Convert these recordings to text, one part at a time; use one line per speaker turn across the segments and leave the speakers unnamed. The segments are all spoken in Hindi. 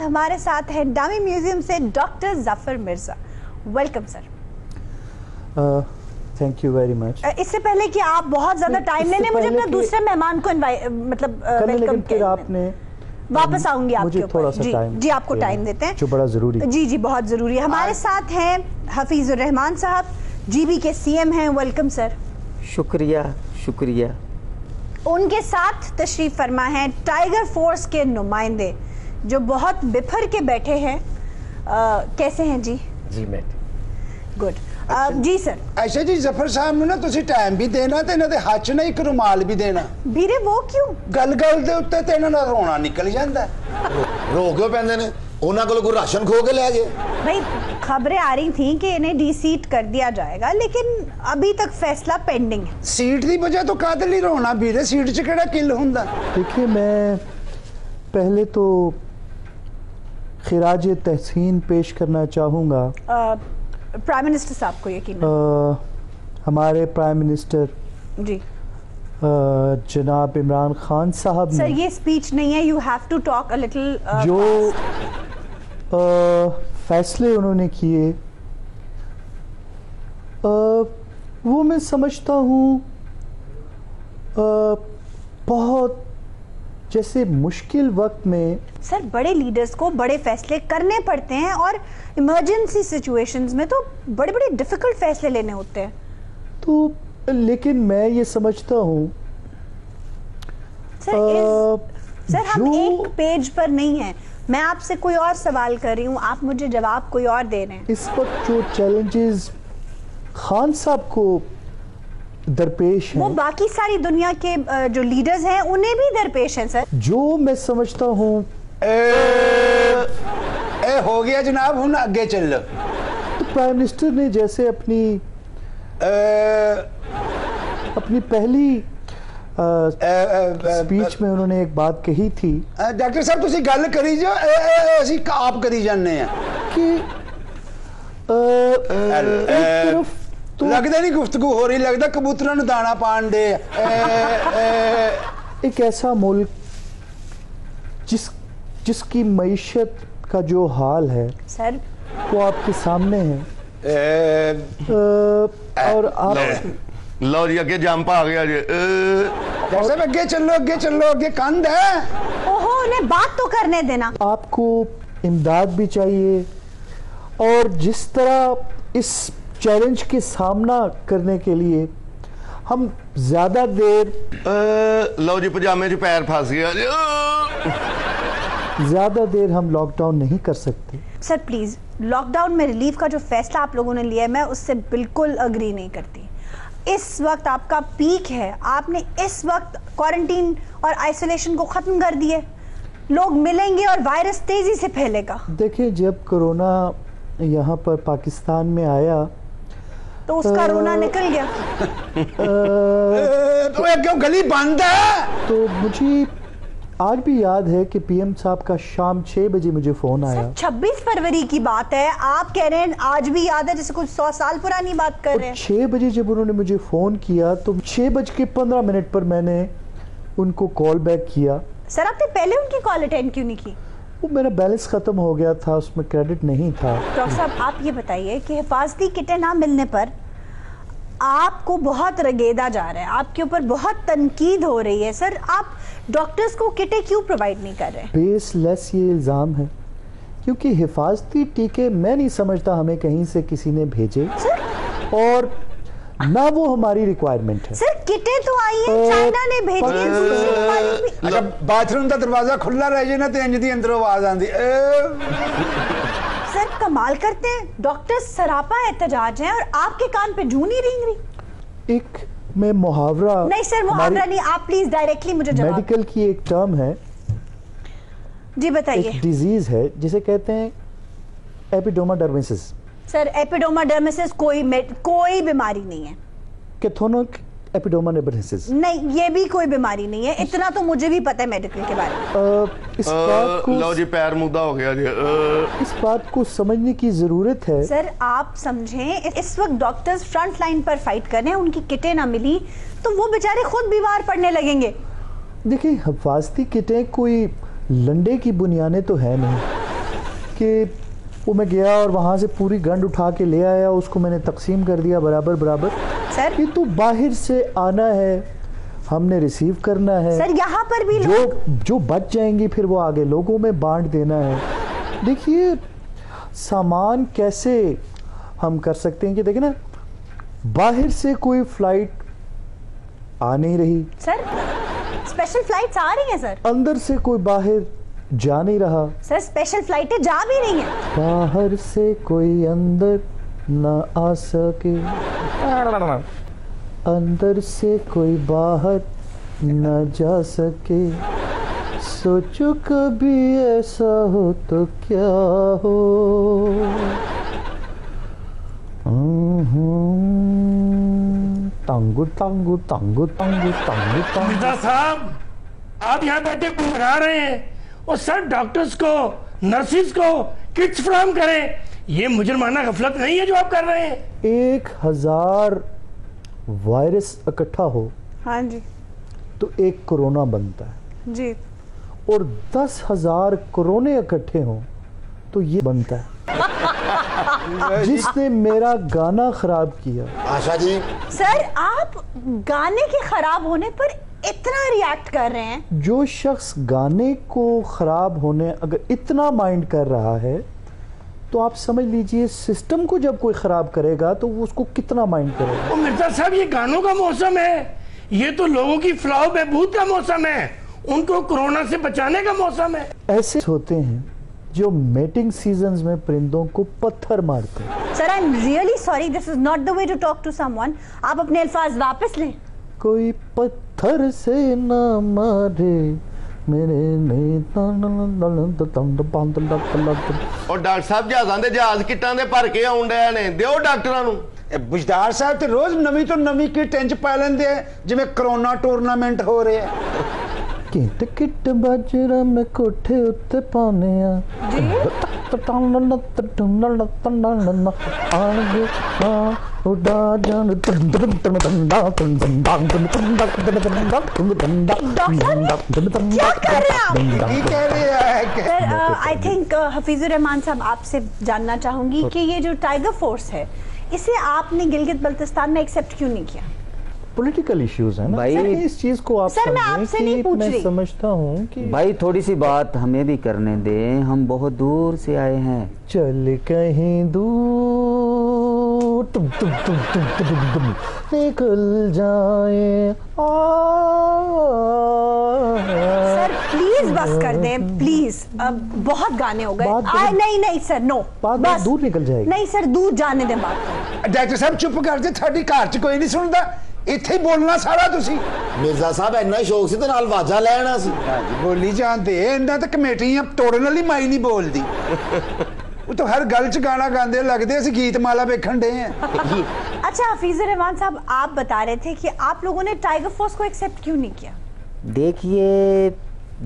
हमारे साथ है डमी म्यूजियम से doctor Zafar Mirza. Welcome sir.
Thank you very much.
इससे पहले कि आप बहुत ज्यादा टाइम ले लें, मुझे अपना दूसरे मेहमान को मतलब वेलकम
फिर आपने
वापस आऊंगी आपके
ऊपर। थोड़ा सा टाइम
जी आपको टाइम देते हैं
जो बड़ा जरूरी।
जी जी बहुत जरूरी है। हमारे साथ हैं हफीजुर रहमान साहब, जीबी के सीएम हैं। Welcome sir.
शुक्रिया शुक्रिया।
उनके साथ तशरीफ फरमा है टाइगर फोर्स के नुमाइंदे जो बहुत बिफर के बैठे हैं। कैसे हैं जी?
जी मैं
गुड। जी सर।
अच्छा जी जफर साहब ਨੂੰ ਨਾ ਤੁਸੀਂ ਟਾਈਮ ਵੀ ਦੇਣਾ ਤੇ ਇਹਨਾਂ ਦੇ ਹੱਥ 'ਚ ਨਾ ਇੱਕ ਰੁਮਾਲ ਵੀ ਦੇਣਾ।
ਵੀਰੇ वो क्यों?
ਗੱਲ-ਗੱਲ ਦੇ ਉੱਤੇ ਤੇ ਇਹਨਾਂ ਦਾ ਰੋਣਾ ਨਿਕਲ ਜਾਂਦਾ।
ਰੋ ਕਿਉਂ ਪੈਂਦੇ ਨੇ? ਉਹਨਾਂ ਕੋਲ ਕੋਈ ਰਾਸ਼ਨ ਖੋ ਕੇ ਲੈ ਜੇ।
भाई खबरें आ रही थी कि इन्हें डीसीट कर दिया जाएगा, लेकिन अभी तक फैसला पेंडिंग है।
ਸੀਟ ਦੀ ਵਜ੍ਹਾ ਤੋਂ ਕਾਹਦੇ ਲਈ ਰੋਣਾ ਵੀਰੇ? ਸੀਟ 'ਚ ਕਿਹੜਾ ਕਿੱਲ ਹੁੰਦਾ?
देखिए मैं पहले तो खिराज तहसीन पेश करना चाहूँगा
प्राइम मिनिस्टर साहब को यकीन
हमारे प्राइम मिनिस्टर
जी
जनाब इमरान खान साहब
सर,
ने
ये स्पीच नहीं है, you have to talk a little.
जो फैसले उन्होंने किए वो मैं समझता हूँ बहुत जैसे मुश्किल वक्त में
सर बड़े लीडर्स को बड़े फैसले करने पड़ते हैं और इमरजेंसी सिचुएशंस में तो बड़े बड़े डिफिकल्ट फैसले लेने होते हैं।
तो लेकिन मैं ये समझता हूँ
सर हम एक पेज पर नहीं हैं। मैं आपसे कोई और सवाल कर रही हूँ, आप मुझे जवाब कोई और दे रहे हैं।
इस वक्त जो चैलेंजेस खान साहब को दरपेश हैं,
वो बाकी सारी दुनिया के जो लीडर्स हैं उन्हें भी दरपेश हैं सर।
जो मैं समझता हूँ
ए हो गया जनाब, हुन आगे चल।
तो प्राइम मिनिस्टर ने जैसे अपनी पहली स्पीच में उन्होंने एक बात कही थी।
डॉक्टर साहब तुसी गल करी जो ਅਸੀਂ आप करी जाने हैं
कि एक तरफ तो
लगता नहीं गुफ्तगू हो रही, लगता कबूतरों ने दाना पान दे।
एक ऐसा मुल्क जिसकी मईशत का जो हाल है
सर
वो आपके सामने है और आप
लो जी अगे जंप आ गया जी।
डॉक्टर साहब अगे चलो, अगे चलो, अगे कंध है।
ओहो उन्हें बात तो करने देना।
आपको इमदाद भी चाहिए और जिस तरह इस चैलेंज के सामना करने के लिए हम ज्यादा देर
लो जी पजामे च पैर फंस गया जी।
ज्यादा देर हम लॉकडाउन नहीं कर सकते।
सर प्लीज, लॉकडाउन में रिलीफ का जो फैसला आप लोगों ने लिया है मैं उससे बिल्कुल अग्री नहीं करती। इस वक्त आपका पीक है, आपने इस वक्त क्वारंटीन और आइसोलेशन को खत्म कर दिया। लोग मिलेंगे और वायरस तेजी से फैलेगा।
देखिए जब कोरोना यहाँ पर पाकिस्तान में आया
तो उसका रोना निकल गया।
तो क्यों गली बंद है?
तो मुझे आज भी याद है कि पीएम साहब का शाम 6 बजे मुझे फोन आया।
26 फरवरी की बात है, आप कह रहे हैं आज भी याद है, जैसे कुछ 100 साल पुरानी बात कर रहे हैं।
6 बजे जब उन्होंने मुझे फोन किया तो 6:15 पर मैंने उनको कॉल बैक किया।
सर आपने पहले उनकी कॉल अटेंड क्यों नहीं की?
वो मेरा बैलेंस खत्म हो गया था, उसमें क्रेडिट नहीं था।
डॉक्टर साहब आप ये बताइए कि हिफाजती किटें ना मिलने पर आपको बहुत रगेदा जा रहा है, आपके ऊपर बहुत तनकीद हो रही है। सर आप डॉक्टर्स को किटें क्यों प्रोवाइड नहीं कर रहे?
बेसलेस ये इल्ज़ाम है क्योंकि हिफाजती टीके मैं नहीं समझता हमें कहीं से किसी ने भेजे और ना वो हमारी रिक्वायरमेंट है।
सर किटें तो आई है, चाइना ने भेजी है।
अच्छा बाथरूम का दरवाजा खुला रह जाए ना तो इंज दी अंदरों आवाज आंदी।
सर कमाल करते हैं, डॉक्टर सरापा एहतजाज हैं और आपके कान पे जूं नहीं रेंग रही।
एक में मुहावरा
नहीं सर मुहावरा नहीं, आप प्लीज डायरेक्टली मुझे जवाब।
मेडिकल की एक टर्म है
जी बताइए।
एक डिजीज है जिसे कहते हैं एपिडोमाडर्मिसिस।
सर एपिडोमाडर्मिसिस कोई बीमारी नहीं है।
कैथोनिक एपिडोमाडर्मिसिस
नहीं, ये भी कोई बीमारी नहीं है, इतना तो मुझे भी पता है मेडिकल के बारे में।
इस बात को
लो जी पैर मुद्दा हो गया जी।
इस बात को समझने की जरूरत है।
सर आप समझें, इस वक्त डॉक्टर्स फ्रंट लाइन पर फाइट कर रहे हैं, उनकी किटें ना मिली तो वो बेचारे खुद बीमार पड़ने लगेंगे।
देखिए हिफाजती किटें कोई लंडे की बुनियादें तो है नहीं। कि वो मैं गया और वहाँ से पूरी गंड उठा के ले आया, उसको मैंने तकसीम कर दिया बराबर बराबर।
सर
कि तू बाहर से आना है, हमने रिसीव करना है।
सर यहाँ पर भी
जो बच जाएंगी फिर वो आगे लोगों में बांट देना है। देखिए सामान कैसे हम कर सकते हैं कि देखिए ना, बाहर से कोई फ्लाइट आ नहीं रही,
सर स्पेशल फ्लाइट्स आ रही हैं सर।
अंदर से कोई बाहर जा नहीं रहा,
सर स्पेशल फ्लाइटें जा भी रही हैं।
बाहर से कोई अंदर न आ सके, अंदर से कोई बाहर न जा सके, सोचो कभी ऐसा हो तो क्या हो। तांगू तांगू तांगू तांगू तांगू तांगू।
मिर्जा साहब आप यहाँ बैठे घुमरा रहे हैं और सर डॉक्टर्स को नर्सिस को किट्स फराहम करें, ये मुजरमाना गफलत नहीं है जो आप कर रहे हैं।
1000 वायरस इकट्ठा हो
हाँ जी
तो एक कोरोना बनता है,
जी।
और 10,000 कोरोने इकट्ठे हों तो ये बनता है। जिसने मेरा गाना खराब किया।
आशा जी
सर आप गाने के खराब होने पर इतना रिएक्ट कर रहे हैं।
जो शख्स गाने को खराब होने अगर इतना माइंड कर रहा है तो आप समझ लीजिए सिस्टम को जब कोई खराब करेगा तो वो उसको कितना माइंड करेगा।
ओ मिर्जा साहब ये गानों का मौसम है, ये तो लोगों की फलाह बहबूद का मौसम है, उनको कोरोना से बचाने का मौसम है।
ऐसे होते हैं जो मेटिंग सीजन्स में परिंदों को पत्थर मारते हैं।
Sir I am really sorry, this is not the way to talk to someone. आप अपने अल्फाज वापस लें।
कोई पत्थर से न मारे मेरे
और डॉक्टर साहब जहाज़ां दे जहाज किट्टां दे भर के आउण डे ने, दिओ डॉक्टरां नूं।
बुजदार साहब ते रोज नवी तो नवी किट इंच पा लेंदे हैं जिवें कोरोना टूर्नामेंट हो रहे हैं।
किट किट बाजरा में कोठे उत्ते पाने आ उड़ा जान
क्या कर रहे हैं आप?
ये कह रहे हैं
sir I think Hafeezur Rahman साहब आपसे जानना चाहूंगी कि ये जो टाइगर फोर्स है इसे आपने गिलगित बल्तिस्तान में एक्सेप्ट क्यों नहीं किया?
पॉलिटिकल इश्यूज है ना
भाई,
सर, इस चीज को आप
सर, मैं
समझें
आपसे
कि
नहीं पूछ
मैं
रही।
समझता हूँ कि
भाई थोड़ी सी बात हमें भी करने दें, हम बहुत दूर से आए हैं।
चल कहीं दूर तुम निकल जाए
सर प्लीज बस कर दें प्लीज, अब बहुत गाने हो गए। नहीं सर नो,
बात
बस
दूर निकल जाएगी।
नहीं सर दूर जाने दें बात को।
डॉक्टर साहब चुप कर दे, थाडी घर च कोई नहीं सुनदा, ਇੱਥੇ ਬੋਲਣਾ ਸਾਰਾ ਤੁਸੀਂ।
ਮਿਰਜ਼ਾ ਸਾਹਿਬ ਇੰਨਾ ਹੀ ਸ਼ੌਕ ਸੀ ਤੇ ਨਾਲ ਆਵਾਜ਼ਾਂ ਲੈਣਾ ਸੀ।
ਬੋਲੀ ਜਾਂਦੇ ਇਹਨਾਂ ਤੇ ਕਮੇਟੀਆਂ ਤੋੜਨ ਵਾਲੀ ਮਾਈ ਨਹੀਂ ਬੋਲਦੀ। ਉਹ ਤਾਂ ਹਰ ਗੱਲ 'ਚ ਗਾਣਾ ਗਾਉਂਦੇ ਲੱਗਦੇ ਅਸੀਂ ਗੀਤਮਾਲਾ ਵੇਖਣ ਡੇ ਆ।
अच्छा हफीजुर रहमान साहब आप बता रहे थे कि आप लोगों ने टाइगर फोर्स को एक्सेप्ट क्यों नहीं किया?
देखिए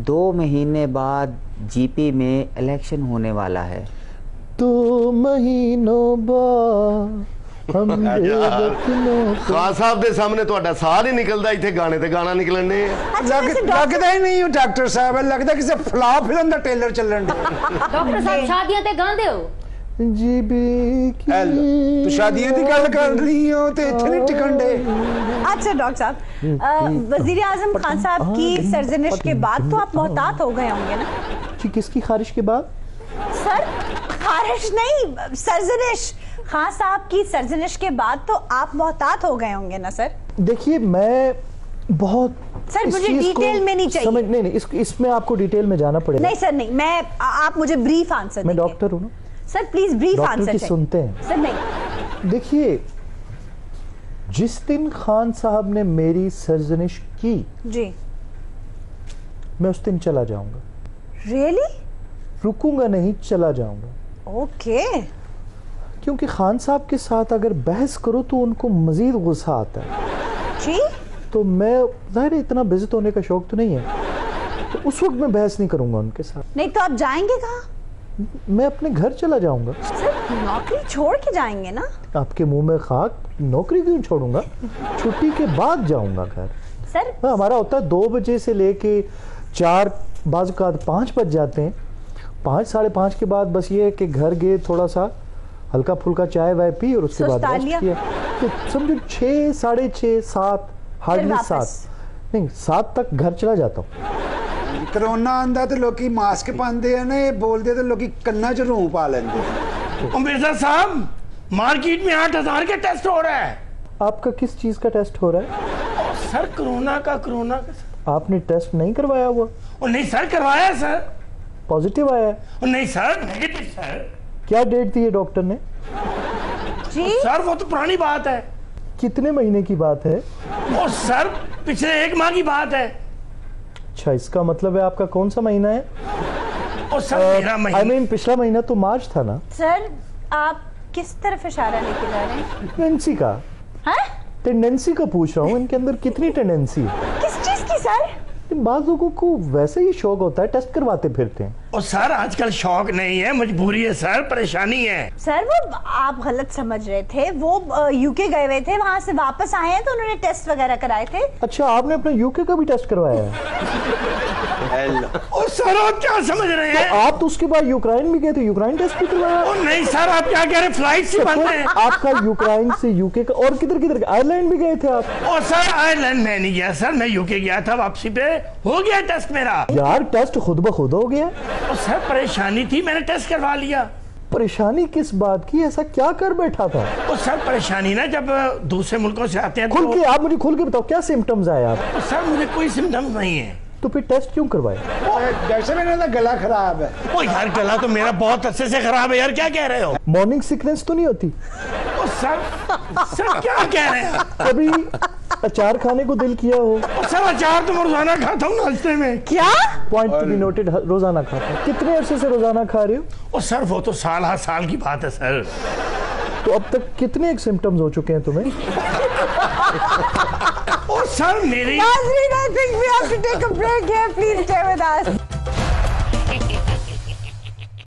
2 महीने बाद जीपी में इलेक्शन होने वाला है।
2 महीनों बाद हम
ਖਾਨ ਸਾਹਿਬ ਦੇ ਸਾਹਮਣੇ ਤੁਹਾਡਾ ਸਾਹ ਨਹੀਂ ਨਿਕਲਦਾ, ਇੱਥੇ ਗਾਣੇ ਤੇ ਗਾਣਾ ਨਿਕਲਣ ਦੇ।
अच्छा वैसे डॉक्टर
ਲੱਗਦਾ ਹੀ ਨਹੀਂ ਉਹ ਡਾਕਟਰ ਸਾਹਿਬ, ਲੱਗਦਾ ਕਿਸੇ ਫਲਾਹ ਫਿਲਮ ਦਾ ਟੇਲਰ ਚੱਲਣ ਡੇ।
ਡਾਕਟਰ ਸਾਹਿਬ ਸ਼ਾਦੀਆਂ ਤੇ ਗਾਉਂਦੇ ਹੋ?
जी भी
ਤੂੰ ਸ਼ਾਦੀਆਂ ਦੀ ਗੱਲ ਕਰ ਰਹੀ ਹੋ ਤੇ ਇੱਥੇ ਨਹੀਂ ਟਿਕਣ ਡੇ।
अच्छा डॉक्टर साहब वजीर आजम खान साहब की सरजनिश के बाद तो आप मोहतात हो गए होंगे ना?
जी किसकी खारिश के बाद?
सर खारिश नहीं, सरजनिश। खान साहब की सरजनिश के बाद तो आप मोहतात हो गए होंगे ना सर?
देखिए मैं बहुत
सर
इस
मुझे
चीज़ को
डिटेल में नहीं चाहिए।
समझ नहीं इसमें आपको डिटेल में जाना पड़ेगा।
नहीं सर नहीं, मैं आप मुझे ब्रीफ आंसर
मैं
दीजिए।
डॉक्टर हूँ ना
sir please brief
doctor
answer
की
चाहिए।
सुनते हैं।
सर नहीं
देखिए जिस दिन खान साहब ने मेरी सरजनिश की
जी
मैं उस दिन चला जाऊंगा,
रियली
रुकूंगा नहीं, चला जाऊंगा।
ओके
क्योंकि खान साहब के साथ अगर बहस करो तो उनको मजीद गुस्सा आता है।
जी
तो मैं जाहिर है इतना बेइज्जत होने का शौक तो नहीं है, तो उस वक्त मैं बहस नहीं करूंगा उनके साथ।
नहीं तो आप जाएंगे कहाँ?
मैं अपने घर चला जाऊंगा।
सर नौकरी छोड़ के जाएंगे ना?
आपके मुंह में खाक, नौकरी क्यों छोड़ूंगा, छुट्टी के बाद जाऊंगा घर।
सर
हमारा होता है 2 बजे से लेके 4 बाज़ 5 बज जाते हैं, 5 साढ़े 5 के बाद बस ये है कि घर गए, थोड़ा सा हल्का फुल्का चाय वाय पी और उसके बाद रेस्ट किया। तो समझो 6 साढ़े 6 7 हार्डली 7 नहीं 7 तक घर चला जाता हूँ।
कोरोना आंदा तो लोग मास्क पाते हैं ना, ये बोलते तो लोग कन्ना च रूह पा लेंगे।
मिर्जा साहब मार्केट में 8,000 के टेस्ट हो रहा है।
आपका किस चीज का टेस्ट हो रहा है?
सर कोरोना का
आपने टेस्ट नहीं करवाया हुआ?
नहीं सर करवाया सर,
पॉजिटिव आया है?
नहीं सर नेगेटिव सर।
क्या डेट दी है डॉक्टर ने?
जी
सर वो तो पुरानी बात है।
कितने महीने की बात है?
वो सर पिछले 1 माह की बात है।
अच्छा, इसका मतलब है आपका कौन सा महीना है?
और सर मेरा महीना,
I mean, पिछला महीना तो मार्च था ना?
सर आप किस तरफ इशारा लेके जा रहे हैं?
टेंडेंसी का।
हाँ?
टेंडेंसी का पूछ रहा हूँ, इनके अंदर कितनी टेंडेंसी है?
किस चीज की सर?
बाज़ लोगों को वैसे ही शौक होता है, टेस्ट करवाते फिरते हैं।
और सर आजकल शौक नहीं है, मजबूरी है सर, परेशानी है।
सर वो आप गलत समझ रहे थे, वो यूके गए हुए थे, वहां से वापस आए हैं तो उन्होंने टेस्ट वगैरह कराए थे।
अच्छा, आपने अपना यूके का भी टेस्ट करवाया है?
और सर आप क्या समझ रहे हैं?
तो आप तो उसके बाद यूक्रेन भी गए थे, यूक्रेन टेस्ट भी करवाया?
नहीं सर आप क्या कह रहे हैं, फ्लाइट से बंद है।
आपका यूक्रेन से यूके का, और किधर किधर, आयरलैंड भी गए थे आप?
और सर आयरलैंड में नहीं गया सर, मैं यूके गया था, वापसी पे हो गया टेस्ट मेरा।
यार टेस्ट खुद ब खुद हो गया।
और सर परेशानी थी, मैंने टेस्ट करवा लिया।
परेशानी किस बात की? ऐसा क्या कर बैठा था?
और सर परेशानी ना जब दूसरे मुल्कों से आते हैं
खुल के आप मुझे खुल के बताओ, क्या सिम्टम्स आए आप?
तो सर मुझे कोई सिम्टम्स नहीं है।
तो फिर टेस्ट क्यों करवाए?
जैसे मैंने गला खराब है।
ओ यार गला तो मेरा बहुत अच्छे से खराब है यार, क्या कह रहे हो?
मॉर्निंग सिकनेस तो नहीं होती?
ओ सर क्या कह रहे हैं?
कभी अचार खाने को दिल किया हो?
सर अचार तो मैं रोजाना खाता हूँ नाश्ते में।
क्या?
पॉइंट टू बी नोटेड, रोजाना खाता हूँ। कितने अरसे से रोजाना खा रहे हो?
ओ सर वो तो साल हर साल की बात है सर।
तो अब तक कितने एक सिम्टम्स हो चुके हैं तुम्हें?
ओ सर मेरी
Nazreen, I think we have to take a break here. Please stay with us.